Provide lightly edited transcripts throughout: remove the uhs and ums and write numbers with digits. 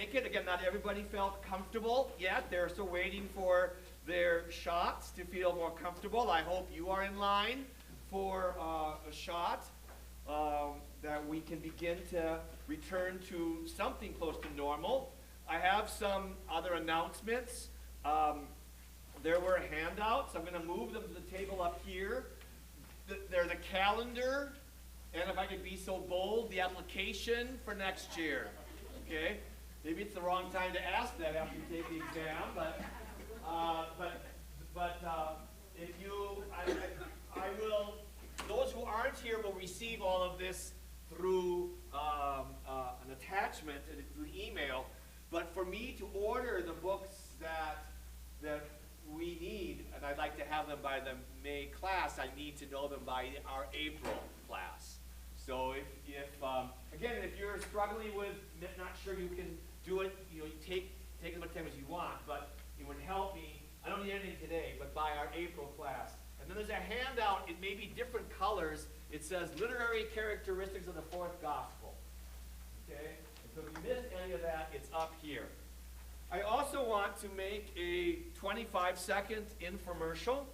make it. Again, not everybody felt comfortable yet. They're still waiting for their shots to feel more comfortable. I hope you are in line for a shot, that we can begin to return to something close to normal. I have some other announcements. There were handouts. I'm going to move them to the table up here. They're the calendar, and if I could be so bold, the application for next year. Okay? Maybe it's the wrong time to ask that after you take the exam, but if you, I will, those who aren't here will receive all of this through an attachment through email. But for me to order the books that we need, and I'd like to have them by the May class, I need to know them by our April class. So if again, if you're struggling with not sure you can do it, you take as much time as you want, but it would help me. I don't need anything today, but by our April class. And then there's a handout. It may be different colors. It says Literary Characteristics of the Fourth Gospel. Okay? And so if you missed any of that, it's up here. I also want to make a 25-second infomercial.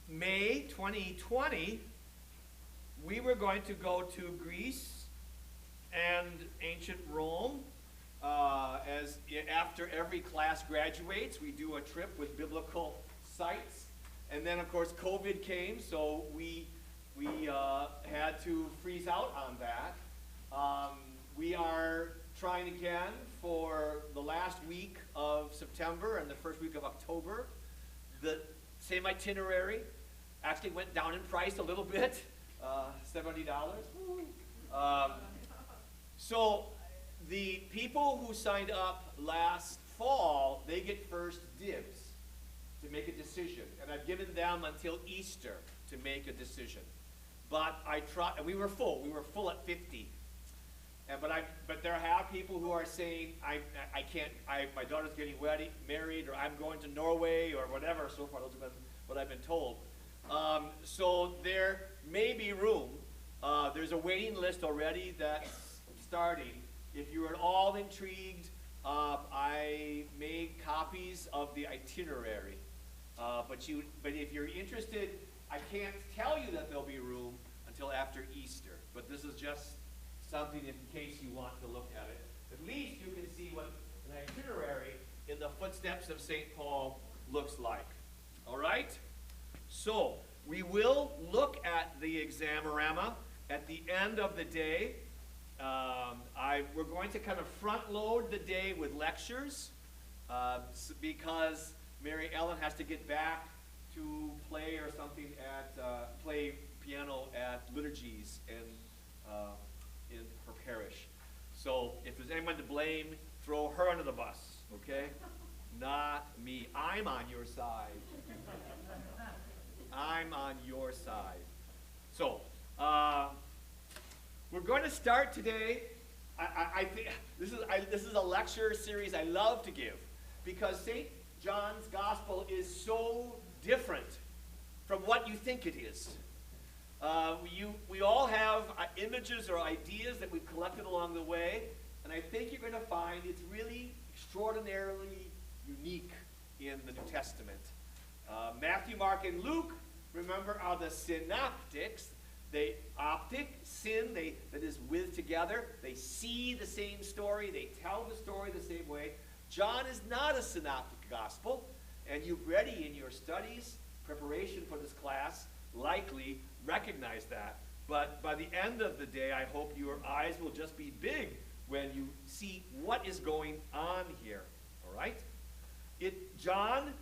May 2020, we were going to go to Greece and ancient Rome. After every class graduates, we do a trip with biblical sites. And then, of course, COVID came, so we had to freeze out on that. We are trying again for the last week of September and the first week of October. The same itinerary actually went down in price a little bit, $70. So the people who signed up last fall, they get first dibs to make a decision. And I've given them until Easter to make a decision. But I tried, and we were full. We were full at 50. But there are people who are saying, I can't, my daughter's getting married, or I'm going to Norway, or whatever, so far. Those have been what I've been told. So there may be room. There's a waiting list already that's starting. If you're at all intrigued, I made copies of the itinerary. But if you're interested, I can't tell you that there'll be room until after Easter. But this is just something in case you want to look at it. At least you can see what an itinerary in the footsteps of St. Paul looks like. All right? So we will look at the examorama at the end of the day. We're going to kind of front load the day with lectures because Mary Ellen has to get back to play or something play piano at liturgies in her parish. So if there's anyone to blame, throw her under the bus, okay? Not me. I'm on your side. I'm on your side. So, we're going to start today. I think this is a lecture series I love to give because St. John's Gospel is so different from what you think it is. We all have images or ideas that we've collected along the way, and I think you're going to find it's really extraordinarily unique in the New Testament. Matthew, Mark, and Luke, remember, are the synoptics. They that is with together. They see the same story. They tell the story the same way. John is not a synoptic gospel, and you've already in your studies, preparation for this class, likely recognize that. But by the end of the day, I hope your eyes will just be big when you see what is going on here. All right? John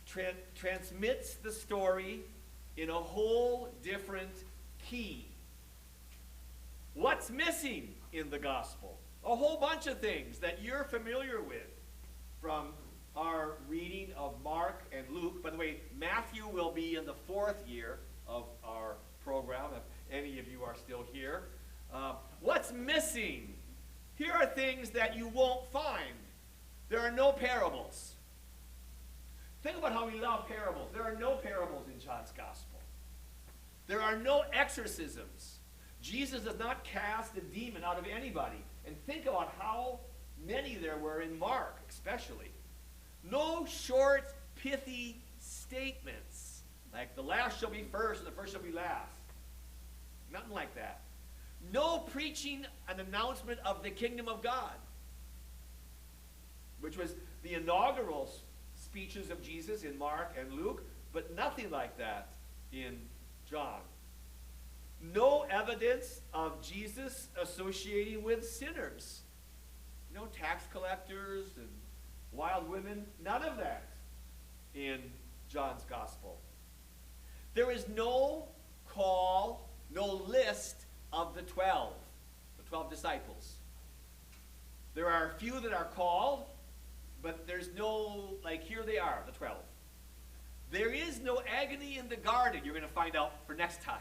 transmits the story in a whole different key. What's missing in the gospel? A whole bunch of things that you're familiar with from our reading of Mark and Luke. By the way, Matthew will be in the 4th year of our program, if any of you are still here. What's missing? Here are things that you won't find. There are no parables. Think about how we love parables. There are no parables in John's Gospel. There are no exorcisms. Jesus does not cast a demon out of anybody. And think about how many there were in Mark, especially. No short, pithy statements, like the last shall be first and the first shall be last. Nothing like that. No preaching an announcement of the kingdom of God, which was the inaugural speeches of Jesus in Mark and Luke, but nothing like that in John. No evidence of Jesus associating with sinners. No tax collectors and wild women. None of that in John's gospel. There is no call, no list of the 12 disciples. There are a few that are called, but there's no, like, here they are, the 12. There is no agony in the garden, you're going to find out for next time.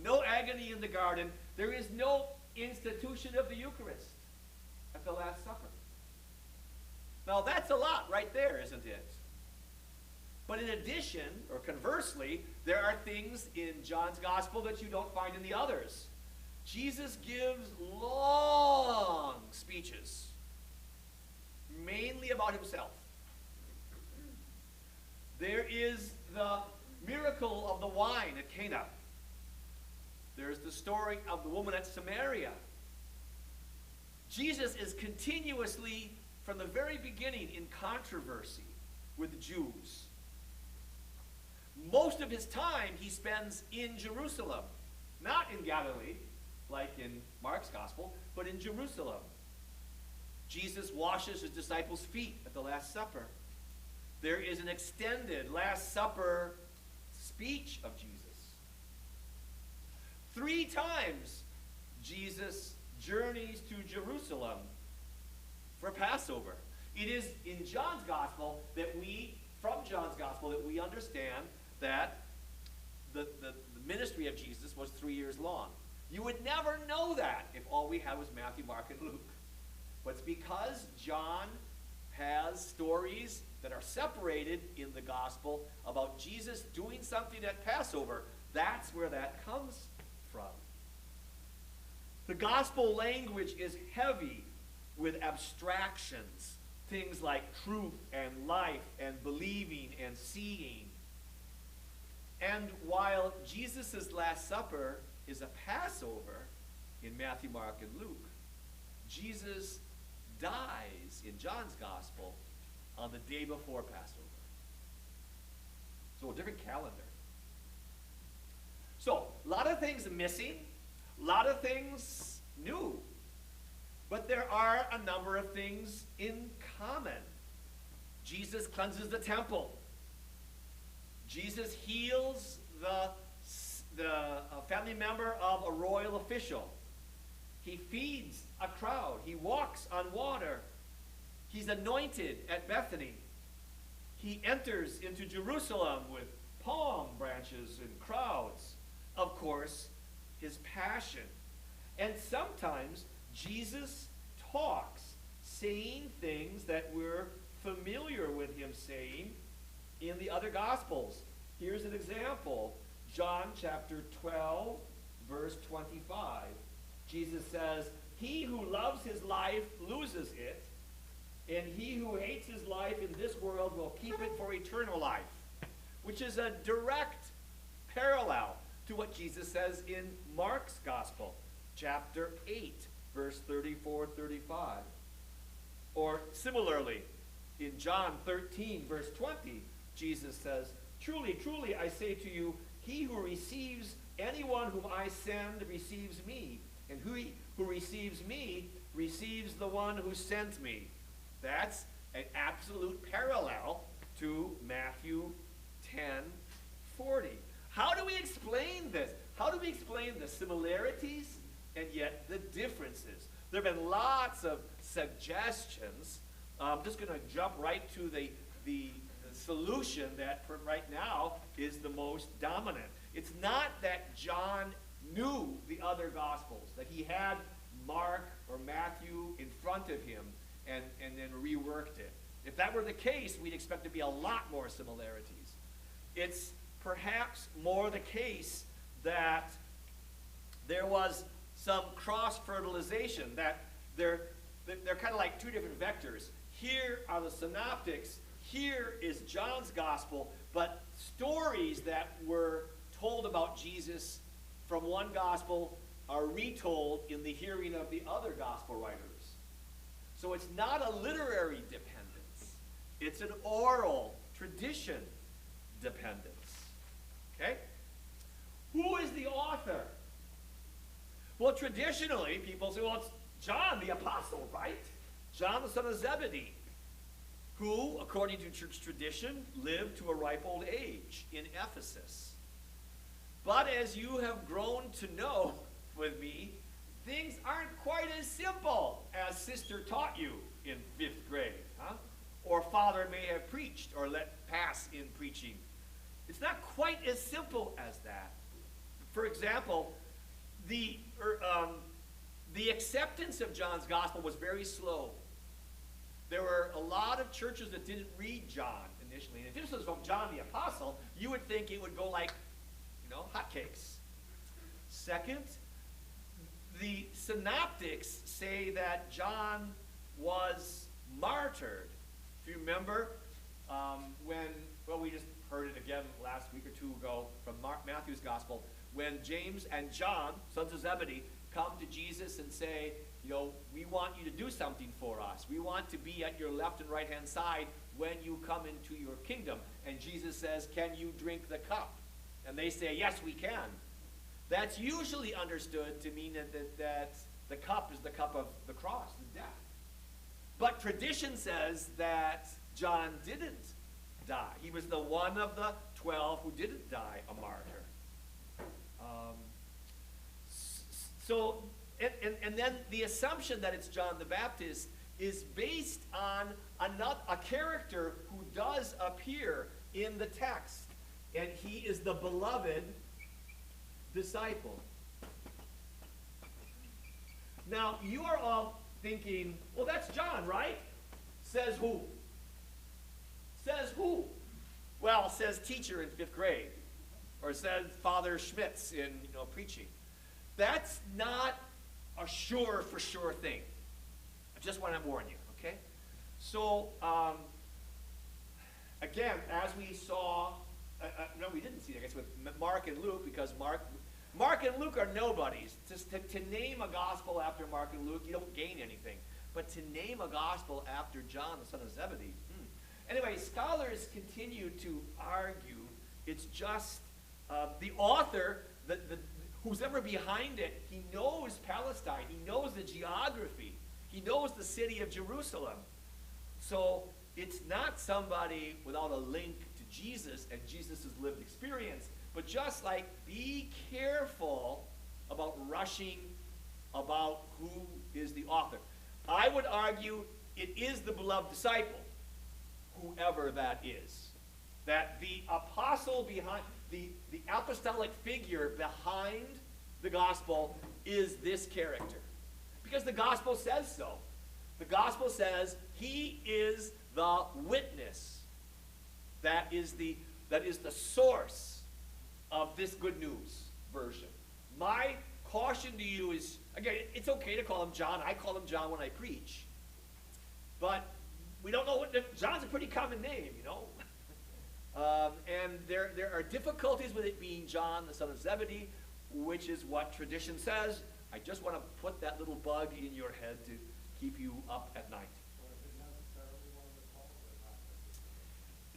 No agony in the garden. There is no institution of the Eucharist at the Last Supper. Now that's a lot right there, isn't it? But in addition, or conversely, there are things in John's gospel that you don't find in the others. Jesus gives long speeches, mainly about himself. There is the miracle of the wine at Cana. There's the story of the woman at Samaria. Jesus is continuously, from the very beginning, in controversy with the Jews. Most of his time he spends in Jerusalem, not in Galilee, like in Mark's gospel, but in Jerusalem. Jesus washes his disciples' feet at the Last Supper. There is an extended Last Supper speech of Jesus. 3 times Jesus journeys to Jerusalem for Passover. It is in John's gospel that we understand that the ministry of Jesus was 3 years long. You would never know that if all we had was Matthew, Mark, and Luke. But it's because John has stories that are separated in the gospel about Jesus doing something at Passover. That's where that comes from. The gospel language is heavy with abstractions, things like truth and life and believing and seeing. And while Jesus' Last Supper is a Passover in Matthew, Mark, and Luke, Jesus dies in John's gospel on the day before Passover. So a different calendar. So, a lot of things missing, a lot of things new. But there are a number of things in common. Jesus cleanses the temple. Jesus heals the family member of a royal official. He feeds a crowd. He walks on water. He's anointed at Bethany. He enters into Jerusalem with palm branches and crowds. Of course, his passion. And sometimes Jesus talks, saying things that we're familiar with him saying in the other Gospels. Here's an example. John chapter 12, verse 25. Jesus says, "He who loves his life loses it, and he who hates his life in this world will keep it for eternal life," which is a direct parallel to what Jesus says in Mark's Gospel, chapter 8, verse 34-35. Or similarly, in John 13, verse 20, Jesus says, "Truly, truly, I say to you, he who receives anyone whom I send receives me, and he who receives me receives the one who sent me." That's an absolute parallel to Matthew 10:40. How do we explain this? How do we explain the similarities and yet the differences? There have been lots of suggestions. I'm just going to jump right to the solution that right now is the most dominant. It's not that John knew the other Gospels, that he had Mark or Matthew in front of him and then reworked it. If that were the case, we'd expect to be a lot more similarities. It's perhaps more the case that there was some cross-fertilization, that they're kind of like two different vectors. Here are the synoptics, here is John's gospel, but stories that were told about Jesus from one gospel are retold in the hearing of the other gospel writers. So it's not a literary dependence. It's an oral tradition dependence. Okay? Who is the author? Well, traditionally, people say, well, it's John the Apostle, right? John the son of Zebedee, who, according to church tradition, lived to a ripe old age in Ephesus. But as you have grown to know with me, things aren't quite as simple as Sister taught you in 5th grade, huh? Or Father may have preached or let pass in preaching. It's not quite as simple as that. For example, the acceptance of John's gospel was very slow. There were a lot of churches that didn't read John initially. And if this was from John the Apostle, you would think it would go like, hotcakes. Second, the synoptics say that John was martyred. If you remember, we just heard it again last week or two ago from Matthew's gospel, when James and John, sons of Zebedee, come to Jesus and say, we want you to do something for us. We want to be at your left and right-hand side when you come into your kingdom. And Jesus says, can you drink the cup? And they say, yes, we can. That's usually understood to mean that the cup is the cup of the cross, the death. But tradition says that John didn't die. He was the one of the 12 who didn't die a martyr. And then the assumption that it's John the Baptist is based on a character who does appear in the text. And he is the beloved disciple. Now, you are all thinking, well, that's John, right? Says who? Says who? Well, says teacher in 5th grade. Or says Father Schmitz in preaching. That's not a for sure thing. I just want to warn you, okay? So, again, as we saw, no, we didn't see, I guess, with Mark and Luke, because Mark and Luke are nobodies. Just to name a gospel after Mark and Luke, you don't gain anything. But to name a gospel after John, the son of Zebedee. Anyway, scholars continue to argue it's just the author, who's ever behind it, he knows Palestine. He knows the geography. He knows the city of Jerusalem. So it's not somebody without a link to Jesus and Jesus' lived experience. But just like, be careful about rushing about who is the author. I would argue it is the beloved disciple, whoever that is. That the apostle behind, the apostolic figure behind the gospel is this character. Because the gospel says so. The gospel says he is the witness. That is the source of this good news version. My caution to you is, again, it's okay to call him John. I call him John when I preach. But we don't know John's a pretty common name, and there are difficulties with it being John, the son of Zebedee, which is what tradition says. I just want to put that little bug in your head to keep you up at night.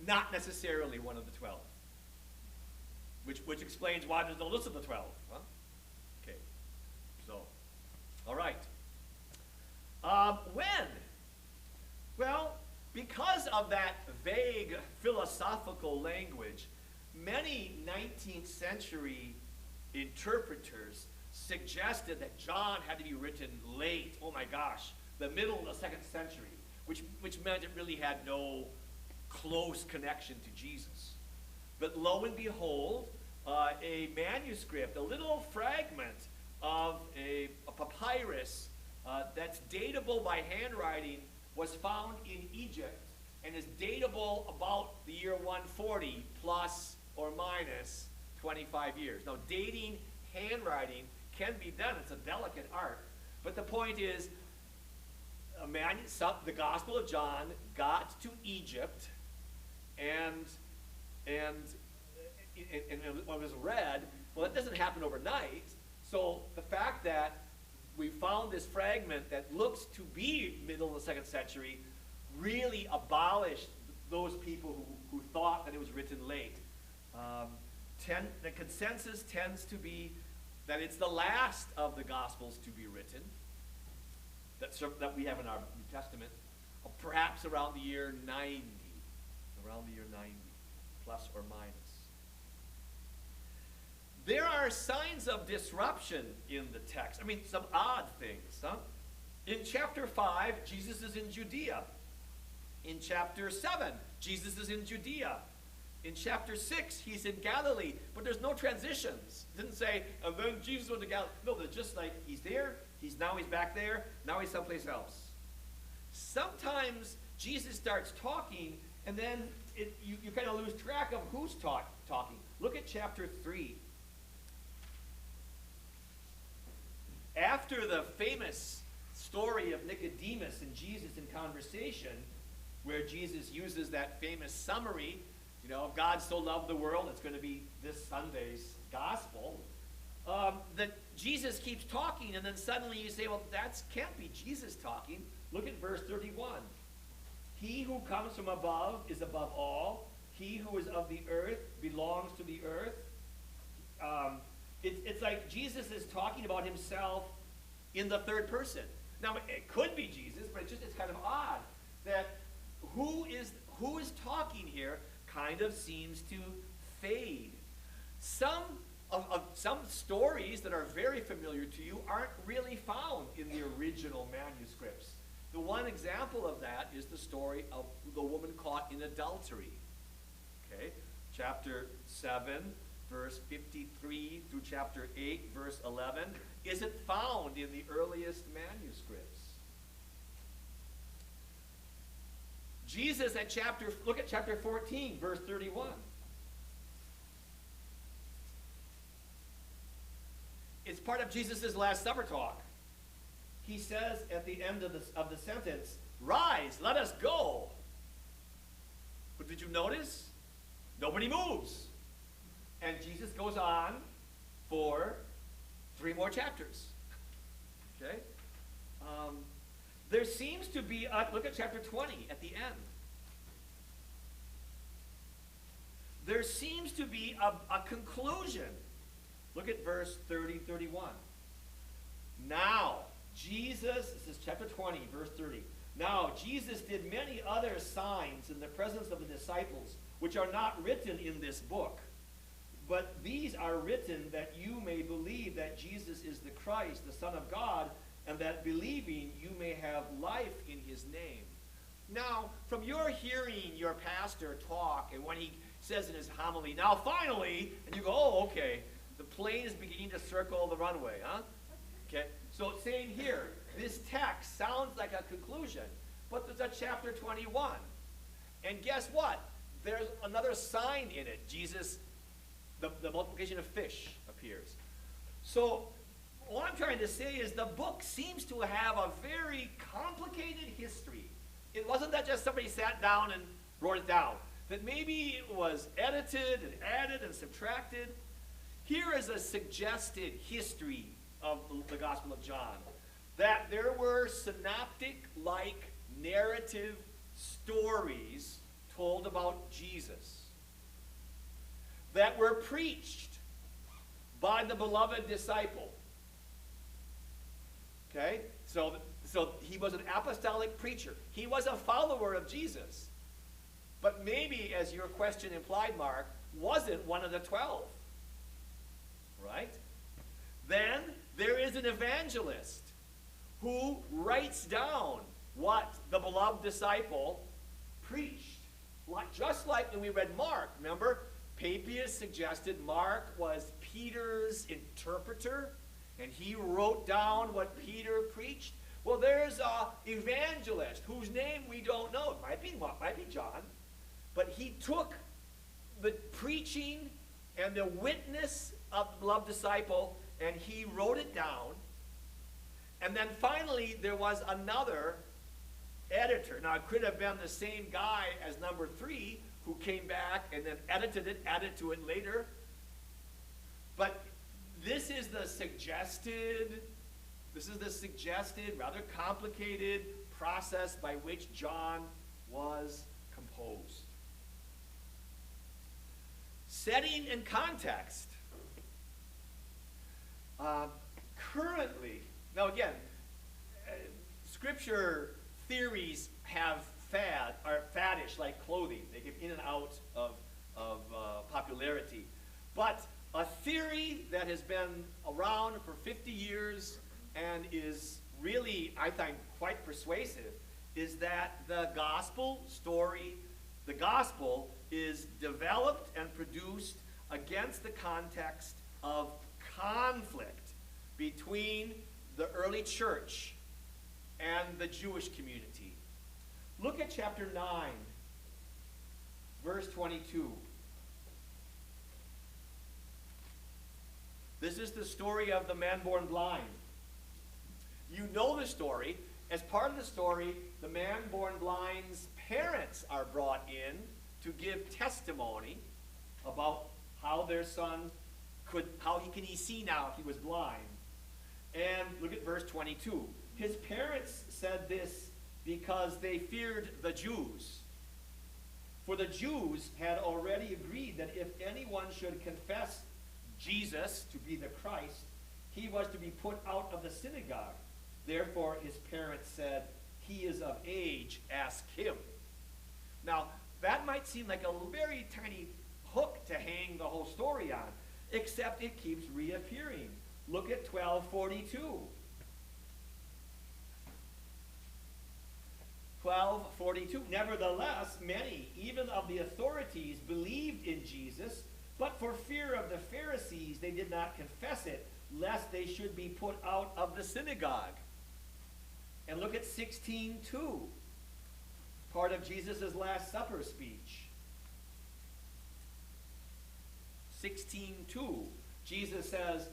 Not necessarily one of the 12. Which explains why there's no list of the 12. Huh? Okay. So, all right. When? Well, because of that vague philosophical language, many 19th century interpreters suggested that John had to be written late, the middle of the 2nd century, which meant it really had no close connection to Jesus. But lo and behold, a manuscript, a little fragment of a papyrus that's datable by handwriting was found in Egypt and is datable about the year 140 plus or minus 25 years. Now, dating handwriting can be done. It's a delicate art. But the point is, the Gospel of John got to Egypt, and when it was read, well, it doesn't happen overnight. So the fact that we found this fragment that looks to be middle of the 2nd century really abolished those people who thought that it was written late. The consensus tends to be that it's the last of the Gospels to be written that we have in our New Testament, perhaps around the year 90, plus or minus. There are signs of disruption in the text. I mean, some odd things. Huh? In chapter 5, Jesus is in Judea. In chapter 7, Jesus is in Judea. In chapter 6, he's in Galilee, but there's no transitions. It didn't say, and then Jesus went to Galilee. No, they're just like, he's there, he's back there, now he's someplace else. Sometimes Jesus starts talking, and then you kind of lose track of who's talking. Look at chapter 3. After the famous story of Nicodemus and Jesus in conversation, where Jesus uses that famous summary, if God so loved the world, it's going to be this Sunday's gospel, that Jesus keeps talking, and then suddenly you say, well, that can't be Jesus talking. Look at verse 31. He who comes from above is above all. He who is of the earth belongs to the earth. It's like Jesus is talking about himself in the third person. Now, it could be Jesus, but it's kind of odd that who is talking here kind of seems to fade. Some stories that are very familiar to you aren't really found in the original manuscripts. The one example of that is the story of the woman caught in adultery. Okay, chapter 7, verse 53 through chapter 8, verse 11, isn't found in the earliest manuscripts. Jesus look at chapter 14, verse 31. It's part of Jesus' Last Supper talk. He says at the end of the sentence, "Rise, let us go." But did you notice? Nobody moves. And Jesus goes on for 3 more chapters. Okay? There seems to be, look at chapter 20 at the end. There seems to be a conclusion. Look at verse 31. Now, Jesus, this is chapter 20, verse 30. Now, Jesus did many other signs in the presence of the disciples, which are not written in this book. But these are written that you may believe that Jesus is the Christ, the Son of God, and that believing you may have life in his name. Now, from your hearing your pastor talk, and when he says in his homily, now finally, and you go, oh, okay, the plane is beginning to circle the runway, huh? Okay, so it's saying here, this text sounds like a conclusion, but there's a chapter 21. And guess what? There's another sign in it. Jesus, the multiplication of fish appears. So what I'm trying to say is the book seems to have a very complicated history. It wasn't that just somebody sat down and wrote it down. That maybe it was edited and added and subtracted. Here is a suggested history of the Gospel of John. That there were synoptic-like narrative stories told about Jesus that were preached by the beloved disciple. Okay? So he was an apostolic preacher. He was a follower of Jesus. But maybe, as your question implied, Mark, wasn't one of the 12. Right? Then there is an evangelist who writes down what the beloved disciple preached. Just like when we read Mark, remember? Papias suggested Mark was Peter's interpreter, and he wrote down what Peter preached. Well, there's an evangelist whose name we don't know. It might be John. But he took the preaching and the witness of the beloved disciple, and he wrote it down. And then finally, there was another editor. Now, it could have been the same guy as number 3 who came back and then edited it, added to it later. But this is the suggested, rather complicated process by which John was composed. Setting and context. Currently, now again, Scripture theories are faddish like clothing. They get in and out of popularity. But a theory that has been around for 50 years and is really, I think, quite persuasive is that the gospel story, the gospel is developed and produced against the context of conflict between the early church and the Jewish community. Look at chapter 9, verse 22. This is the story of the man born blind. You know the story. As part of the story, the man born blind's parents are brought in to give testimony about how their son how can he see now if he was blind. And look at verse 22. His parents said this because they feared the Jews. For the Jews had already agreed that if anyone should confess Jesus to be the Christ, he was to be put out of the synagogue. Therefore, his parents said, "He is of age, ask him." Now, that might seem like a very tiny hook to hang the whole story on, except it keeps reappearing. Look at 12:42. 12:42. Nevertheless, many, even of the authorities, believed in Jesus, but for fear of the Pharisees, they did not confess it, lest they should be put out of the synagogue. And look at 16:2, part of Jesus' Last Supper speech. 16:2, Jesus says,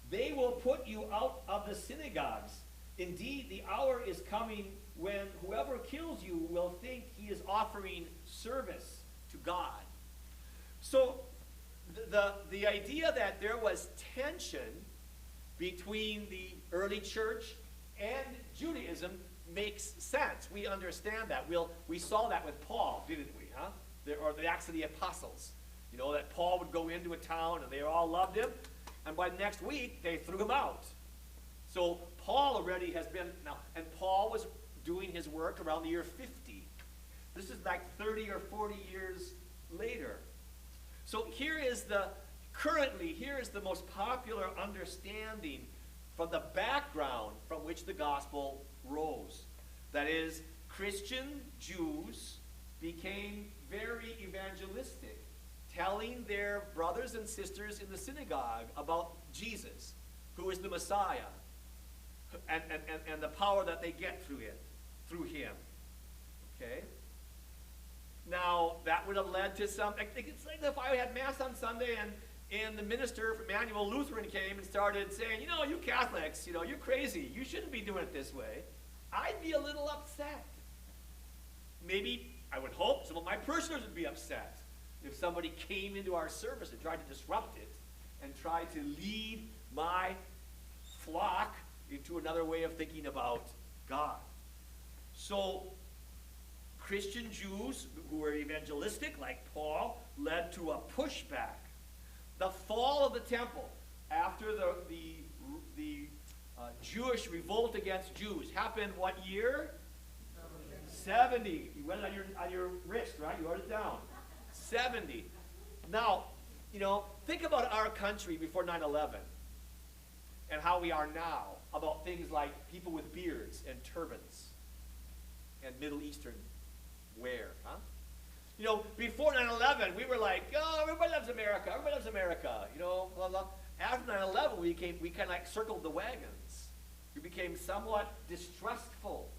"They will put you out of the synagogues. Indeed, the hour is coming when whoever kills you will think he is offering service to God." So the idea that there was tension between the early church and Judaism makes sense. We understand that. We saw that with Paul, didn't we? Or the Acts of the Apostles. You know, that Paul would go into a town and they all loved him, and by the next week they threw him out. So Paul already has been, and Paul was doing his work around the year 50. This is like 30 or 40 years later. So here is the most popular understanding from the background from which the gospel rose. That is, Christian Jews became very evangelistic, telling their brothers and sisters in the synagogue about Jesus, who is the Messiah, and the power that they get through him. Okay? Now, that would have led to some, it's like if I had Mass on Sunday and the minister from Emmanuel Lutheran came and started saying, you Catholics, you're crazy. You shouldn't be doing it this way. I'd be a little upset. Maybe, I would hope, some of my parishioners would be upset if somebody came into our service and tried to disrupt it and tried to lead my flock into another way of thinking about God. So, Christian Jews who were evangelistic, like Paul, led to a pushback. The fall of the temple after the Jewish revolt against Jews happened what year? 70. You wrote it on your wrist, right? You wrote it down. 70. Now, think about our country before 9/11 and how we are now about things like people with beards and turbans and Middle Eastern wear, huh? Before 9/11, we were like, "Oh, everybody loves America. Everybody loves America." Blah, blah. After 9/11, we kind of like circled the wagons. We became somewhat distrustful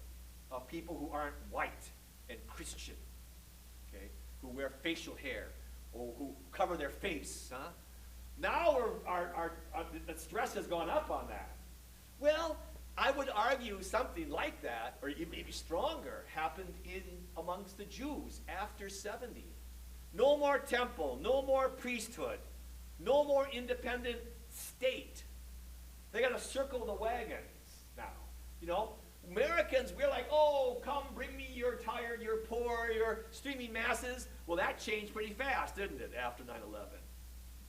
of people who aren't white and Christian, okay, who wear facial hair or who cover their face, huh? Now the stress has gone up on that. Well, I would argue something like that, or maybe stronger, happened amongst the Jews after 70. No more temple, no more priesthood, no more independent state. They got to circle the wagons now. You know, Americans, we're like, oh, come bring me your tired, your poor, your streaming masses. Well, that changed pretty fast, didn't it, after 9/11?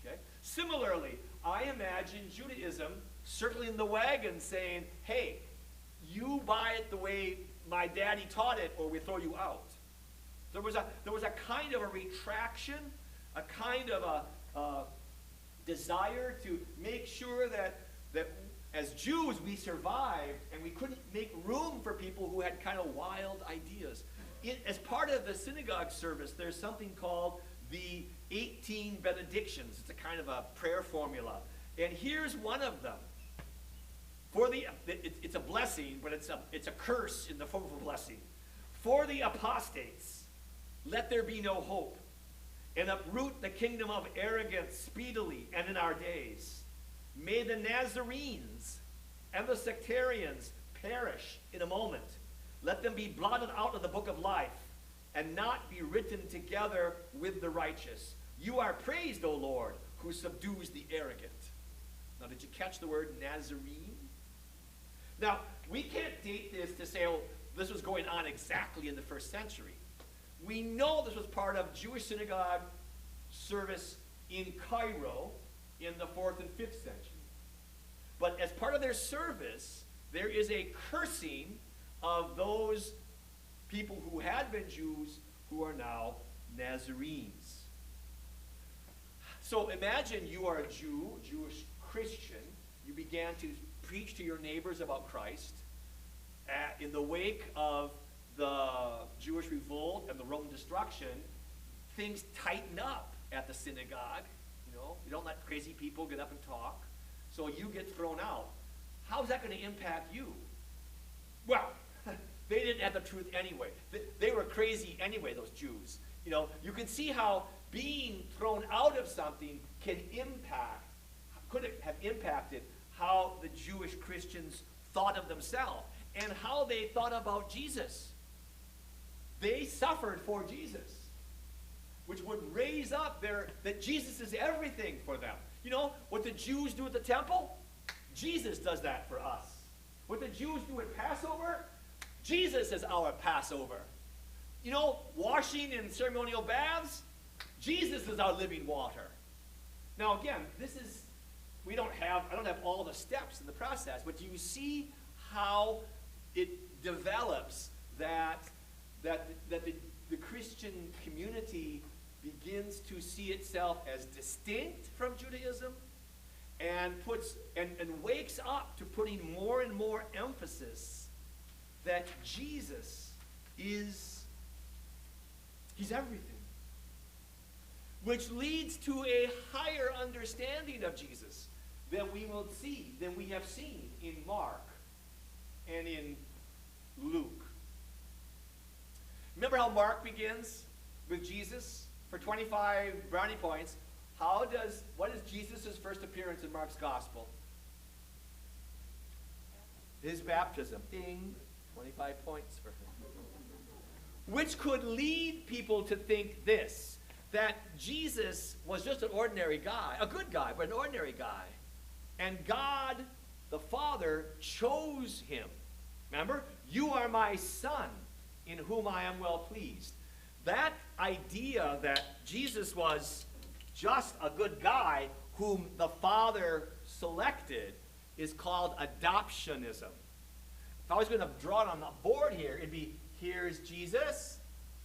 Okay. Similarly, I imagine Judaism circling the wagon saying, hey, you buy it the way my daddy taught it, or we throw you out. There was a kind of a retraction, a kind of a desire to make sure that as Jews we survived, and we couldn't make room for people who had kind of wild ideas. As part of the synagogue service, there's something called the 18 Benedictions. It's a kind of a prayer formula. And here's one of them. It's a blessing, but it's a curse in the form of a blessing. For the apostates, let there be no hope, and uproot the kingdom of arrogance speedily and in our days. May the Nazarenes and the sectarians perish in a moment. Let them be blotted out of the book of life and not be written together with the righteous. You are praised, O Lord, who subdues the arrogant. Now, did you catch the word Nazarene? Now, we can't date this to say, oh, this was going on exactly in the first century. We know this was part of Jewish synagogue service in Cairo in the 4th and 5th century. But as part of their service, there is a cursing of those people who had been Jews who are now Nazarenes. So imagine you are a Jew, Jewish Christian. You began to preach to your neighbors about Christ. In the wake of the Jewish revolt and the Roman destruction, things tighten up at the synagogue. You know, you don't let crazy people get up and talk. So you get thrown out. How's that going to impact you? Well, they didn't have the truth anyway. They were crazy anyway, those Jews. You know, you can see how being thrown out of something could have impacted how the Jewish Christians thought of themselves and how they thought about Jesus. They suffered for Jesus, which would raise up that Jesus is everything for them. You know, what the Jews do at the temple, Jesus does that for us. What the Jews do at Passover, Jesus is our Passover. You know, washing in ceremonial baths, Jesus is our living water. Now again, I don't have all the steps in the process, but you see how it develops that the Christian community begins to see itself as distinct from Judaism and wakes up to putting more and more emphasis that Jesus he's everything. Which leads to a higher understanding of Jesus than we have seen in Mark and in Luke. Remember how Mark begins with Jesus for 25 brownie points? What is Jesus' first appearance in Mark's gospel? His baptism. Ding. 25 points for him. Which could lead people to think this, that Jesus was just an ordinary guy, a good guy, but an ordinary guy. And God, the Father, chose him. Remember? You are my son, in whom I am well pleased. That idea that Jesus was just a good guy whom the Father selected is called adoptionism. If I was going to draw it on the board here, it'd be, here's Jesus,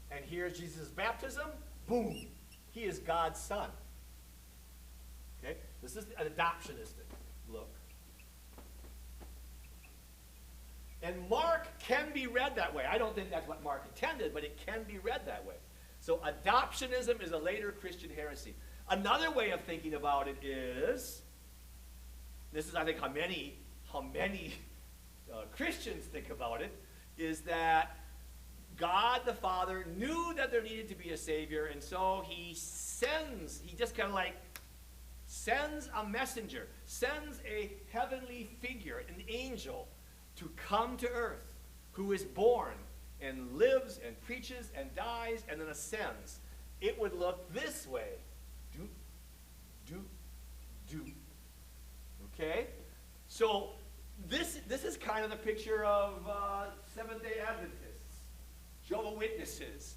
and here's Jesus' baptism. Boom. He is God's son. Okay? This is an adoptionistic look. And Mark can be read that way. I don't think that's what Mark intended, but it can be read that way. So adoptionism is a later Christian heresy. Another way of thinking about it is, this is I think how many Christians think about it, is that God the Father knew that there needed to be a Savior, and so he just kind of like sends a messenger, sends a heavenly figure, an angel, to come to earth, who is born and lives and preaches and dies and then ascends, it would look this way. Do, do, do. Okay? So this is kind of the picture of Seventh-day Adventists, Jehovah's Witnesses,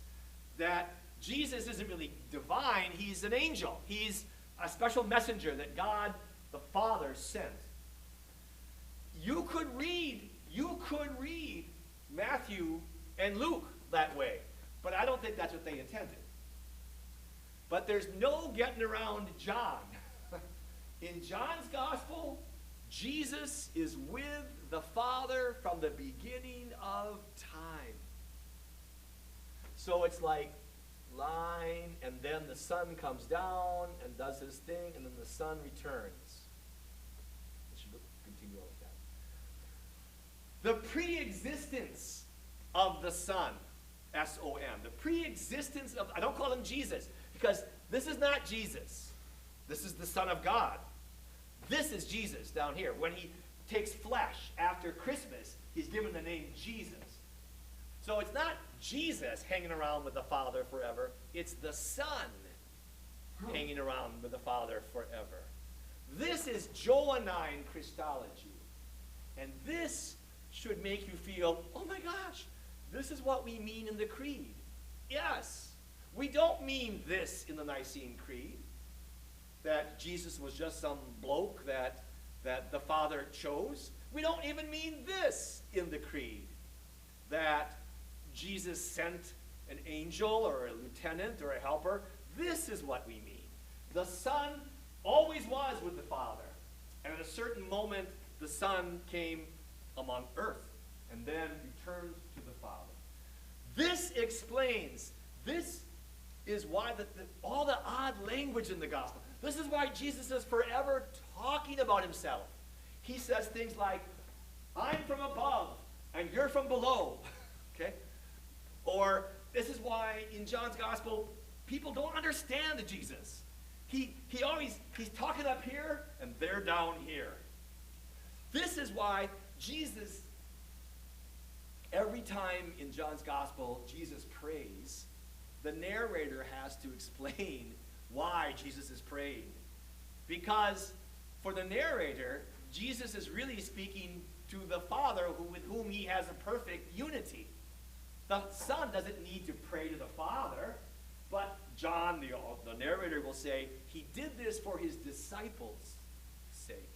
that Jesus isn't really divine, he's an angel. He's a special messenger that God the Father sent. You could read Matthew and Luke that way, but I don't think that's what they intended. But there's no getting around John. In John's gospel, Jesus is with the Father from the beginning of time. So it's like line, and then the Son comes down and does his thing, and then the Son returns. It should continue on with that. The pre-existence of the Son, S-O-N, the pre-existence of, I don't call him Jesus, because this is not Jesus. This is the Son of God. This is Jesus down here. When he takes flesh after Christmas, he's given the name Jesus. So it's not Jesus hanging around with the Father forever. It's the Son hanging around with the Father forever. This is Johannine Christology. And this should make you feel, oh my gosh, this is what we mean in the Creed. Yes, we don't mean this in the Nicene Creed, that Jesus was just some bloke that the Father chose. We don't even mean this in the Creed, that Jesus sent an angel or a lieutenant or a helper. This is what we mean. The Son always was with the Father. And at a certain moment, the Son came among earth and then returned to the Father. This explains, this is why all the odd language in the gospel. This is why Jesus is forever talking about himself. He says things like, I'm from above and you're from below. Okay? Or this is why in John's gospel, people don't understand the Jesus. He's talking up here and they're down here. This is why Jesus, every time in John's gospel Jesus prays, the narrator has to explain why Jesus is praying. Because for the narrator, Jesus is really speaking to the Father with whom he has a perfect unity. The Son doesn't need to pray to the Father, but John, the narrator, will say, he did this for his disciples' sake.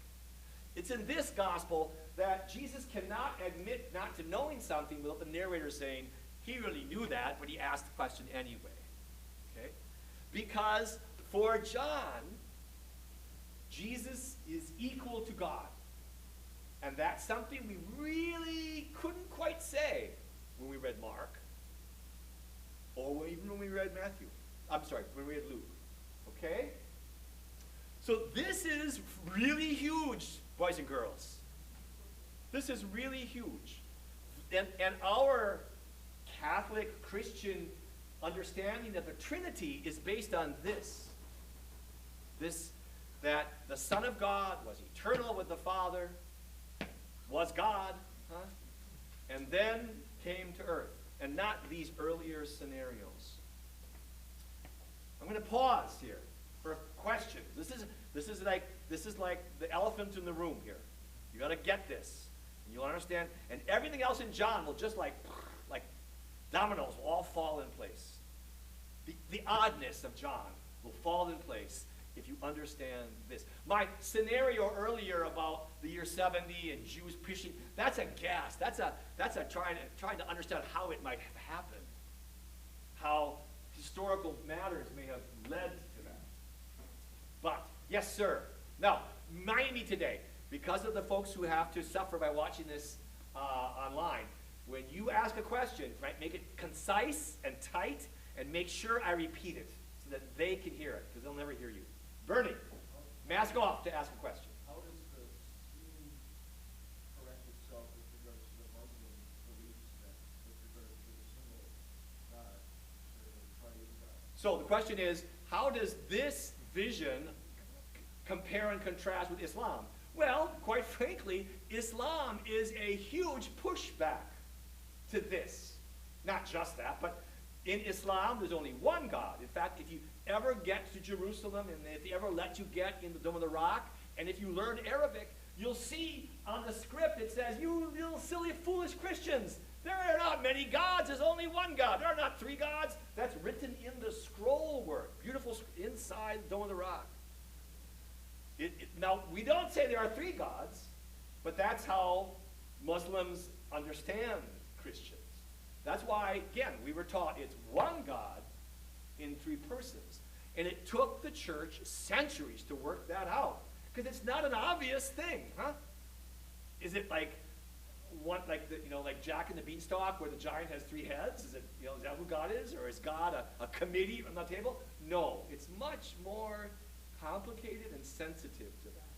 It's in this gospel that Jesus cannot admit not to knowing something without the narrator saying, he really knew that, but he asked the question anyway. Okay? Because for John, Jesus is equal to God. And that's something we really couldn't quite say when we read Mark, or even when we read Matthew. I'm sorry, when we read Luke. Okay? So this is really huge, boys and girls. This is really huge. And our Catholic Christian understanding of the Trinity is based on this. That the Son of God was eternal with the Father, was God, and then came to earth, and not these earlier scenarios. I'm going to pause here for questions. This is like the elephant in the room here. You got to get this, and you'll understand. And everything else in John will just like dominoes will all fall in place. The oddness of John will fall in place if you understand this. My scenario earlier about the year 70 and Jews preaching, that's a guess. That's a trying to understand how it might have happened. How historical matters may have led to that. But, yes, sir. Now, Miami today, because of the folks who have to suffer by watching this online, when you ask a question, right, make it concise and tight, and make sure I repeat it so that they can hear it, because they'll never hear you. Bernie, mask off to ask a question. How does the scene correct itself with regards to the Muslim beliefs that with regards to the single God, or the triune God? So the question is, how does this vision compare and contrast with Islam? Well, quite frankly, Islam is a huge pushback to this. Not just that, but in Islam, there's only one God. In fact, if you ever get to Jerusalem, and if they ever let you get in the Dome of the Rock, and if you learn Arabic, you'll see on the script it says, "You little silly foolish Christians, there are not many gods, there's only one God. There are not three gods." That's written in the scroll work, beautiful inside the Dome of the Rock. Now, we don't say there are three gods, but that's how Muslims understand Christians. That's why, again, we were taught it's one God in three persons. And it took the church centuries to work that out. Because it's not an obvious thing, huh? Is it like one, like Jack and the Beanstalk, where the giant has three heads? Is it, is that who God is? Or is God a committee on the table? No, it's much more complicated and sensitive to that.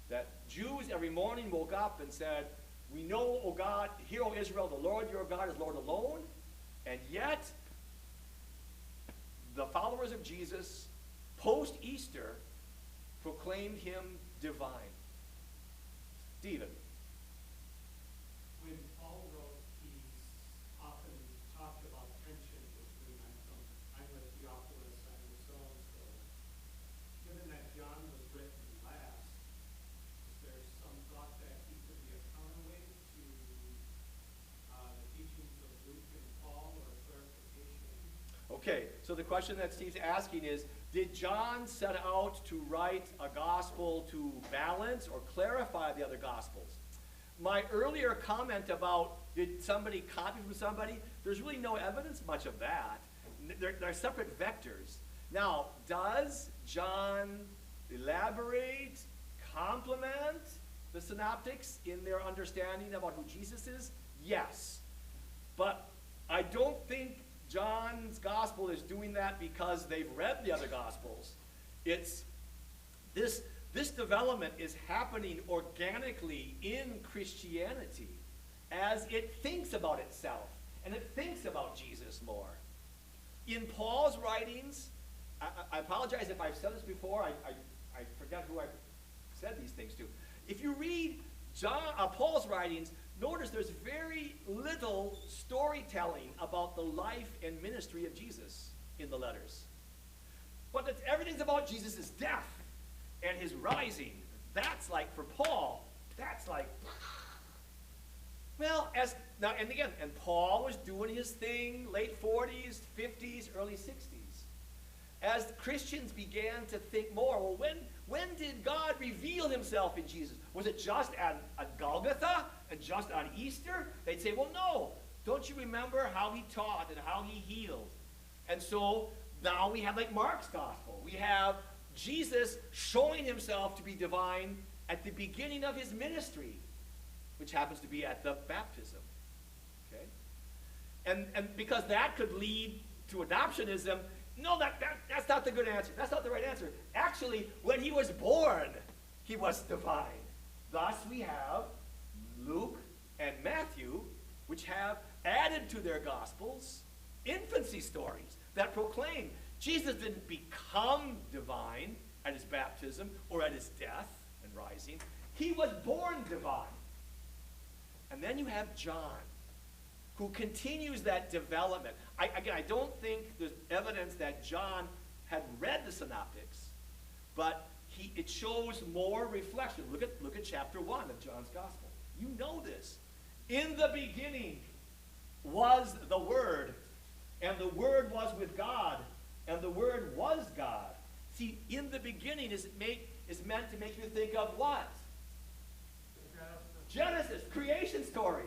That Jews every morning woke up and said, "We know, O God, hear, O Israel, the Lord your God is Lord alone." And yet, the followers of Jesus, post-Easter, proclaimed him divine. Stephen. When Paul wrote, he often talked about tension between I'm with Theophilus, I'm with so-and-so. Given that John was written last, is there some thought that he could be a counterweight to the teachings of Luke and Paul, or clarification? Okay, so the question that Steve's asking is, did John set out to write a gospel to balance or clarify the other gospels? My earlier comment about did somebody copy from somebody, there's really no evidence much of that. They're separate vectors. Now, does John elaborate, complement the synoptics in their understanding about who Jesus is? Yes. But I don't think John's gospel is doing that because they've read the other gospels. It's this development is happening organically in Christianity as it thinks about itself and it thinks about Jesus more. In Paul's writings, I apologize if I've said this before, I forget who I said these things to. If you read Paul's writings, notice there's very little storytelling about the life and ministry of Jesus in the letters. But everything's about Jesus' death and his rising. That's like, for Paul, that's like, well, and Paul was doing his thing, late 40s, 50s, early 60s. As Christians began to think more, well, when did God reveal himself in Jesus? Was it just at Golgotha and just on Easter? They'd say, well, no. Don't you remember how he taught and how he healed? And so now we have like Mark's gospel. We have Jesus showing himself to be divine at the beginning of his ministry, which happens to be at the baptism. Okay? And because that could lead to adoptionism, no, that's not the good answer. That's not the right answer. Actually, when he was born, he was divine. Thus, we have Luke and Matthew, which have added to their gospels infancy stories that proclaim Jesus didn't become divine at his baptism or at his death and rising. He was born divine. And then you have John, who continues that development. I don't think there's evidence that John had read the synoptics, but it shows more reflection. Look at chapter 1 of John's gospel. You know this. In the beginning was the Word, and the Word was with God, and the Word was God. See, in the beginning is meant to make you think of what? Genesis, creation story.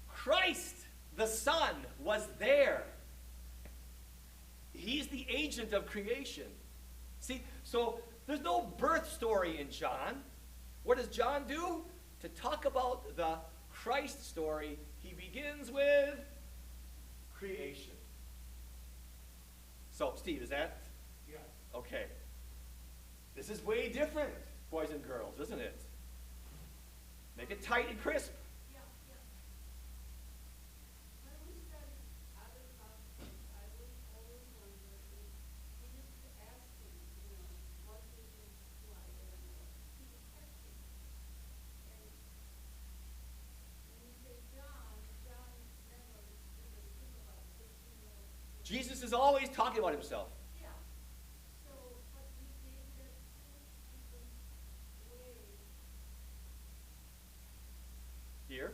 Christ, the Son, was there. He's the agent of creation. See, so there's no birth story in John. What does John do? To talk about the Christ story, he begins with creation. So, Steve, is that? Yeah. Okay. This is way different, boys and girls, isn't it? Make it tight and crisp. Yeah. When we studied other gospels, I would always wonder if we used to ask him, what is his life? Jesus is always talking about himself. Yeah. So, but he gave that so different way. Here.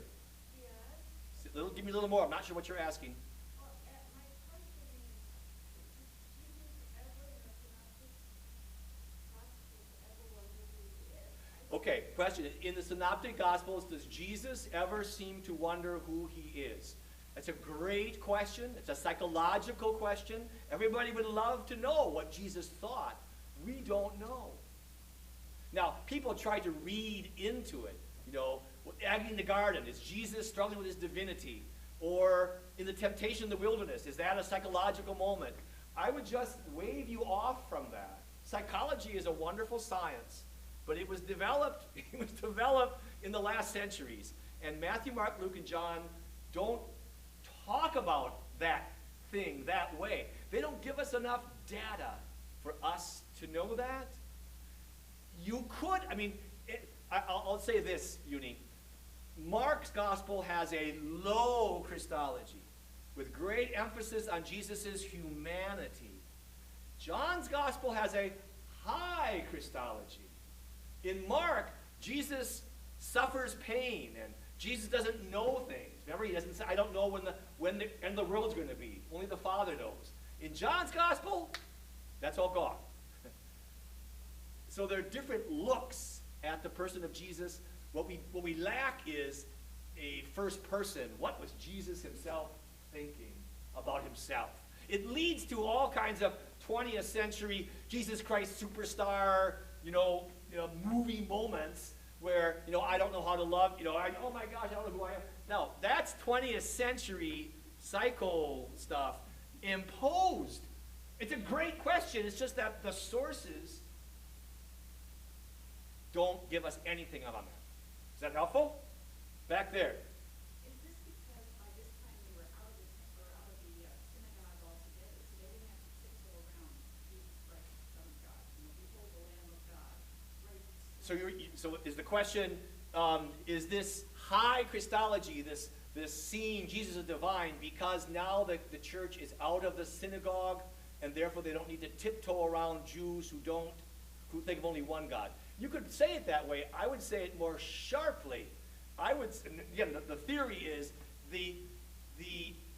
Yes. Give me a little more. I'm not sure what you're asking. Well, my question is, did Jesus ever in the synoptic gospels ever wonder who he is? Okay, question. In the Synoptic Gospels, does Jesus ever seem to wonder who he is? That's a great question. It's a psychological question. Everybody would love to know what Jesus thought. We don't know. Now, people try to read into it. You know, Aggie in the garden, is Jesus struggling with his divinity? Or in the temptation in the wilderness, is that a psychological moment? I would just wave you off from that. Psychology is a wonderful science, but it was developed in the last centuries. And Matthew, Mark, Luke, and John don't talk about that thing that way. They don't give us enough data for us to know that. You could, I mean, I'll say this, Uni. Mark's gospel has a low Christology with great emphasis on Jesus' humanity. John's gospel has a high Christology. In Mark, Jesus suffers pain and Jesus doesn't know things. Remember, he doesn't say, I don't know when the end of the world's going to be. Only the Father knows. In John's gospel, that's all gone. So there are different looks at the person of Jesus. What we lack is a first person. What was Jesus himself thinking about himself? It leads to all kinds of 20th century Jesus Christ superstar, movie moments where, I don't know how to love, oh my gosh, I don't know who I am. No, that's 20th century psycho stuff imposed. It's a great question. It's just that the sources don't give us anything on that. Is that helpful? Back there. Is this because by this time they were out of the synagogue altogether, so they didn't have to tiptoe around Jesus Christ, Son of God, behold the Lamb of God, right? So is the question, is this high Christology, this seeing Jesus as divine, because now the church is out of the synagogue, and therefore they don't need to tiptoe around Jews who think of only one God? You could say it that way. I would say it more sharply. Again, the theory is the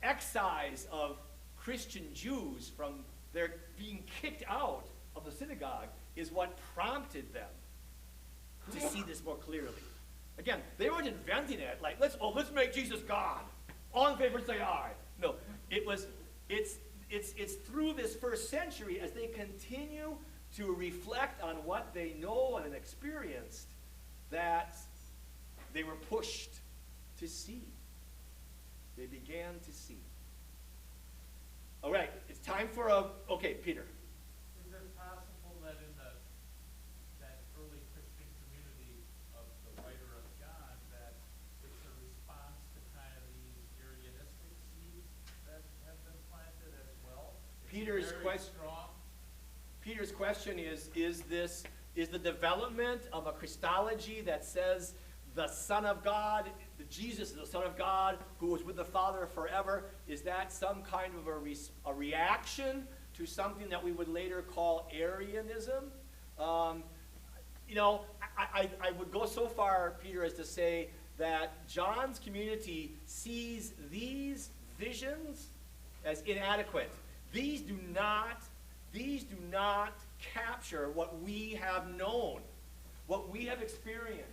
excise of Christian Jews from their being kicked out of the synagogue is what prompted them to see this more clearly. Again, they weren't inventing it like let's make Jesus God. All in favor say aye. No, it's through this first century as they continue to reflect on what they know and experienced that they were pushed to see. They began to see. All right, it's time for okay, Peter. Is it possible that in that early Christian community of the writer of John, that it's a response to kind of these Arianistic seeds that have been planted as well? Peter's question is the development of a Christology that says the Son of God, Jesus is the Son of God who was with the Father forever, is that some kind of a reaction to something that we would later call Arianism? I would go so far, Peter, as to say that John's community sees these visions as inadequate. These do not capture what we have known, what we have experienced.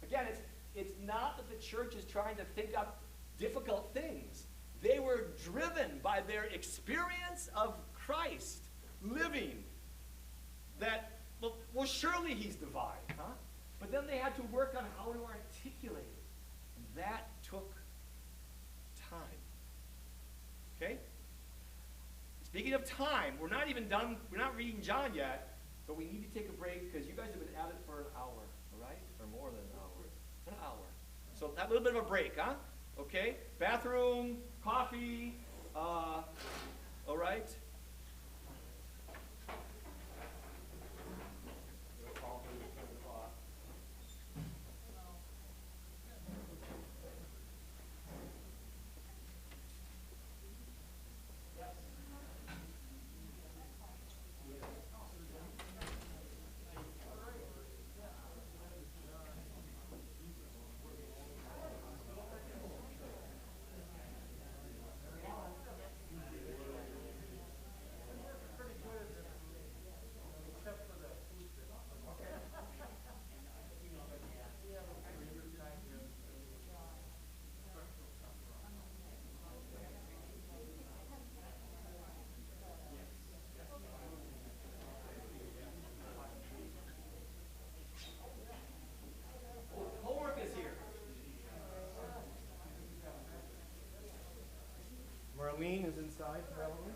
Again, it's not that the church is trying to think up difficult things. They were driven by their experience of Christ living that, well, surely he's divine, huh? But then they had to work on how to articulate it. And that took time. Okay? Speaking of time, we're not even done. We're not reading John yet, but we need to take a break because you guys have been at it for an hour, all right? Or more than an hour. An hour. So a little bit of a break, huh? Okay? Bathroom, coffee, all right? sides, Valerie?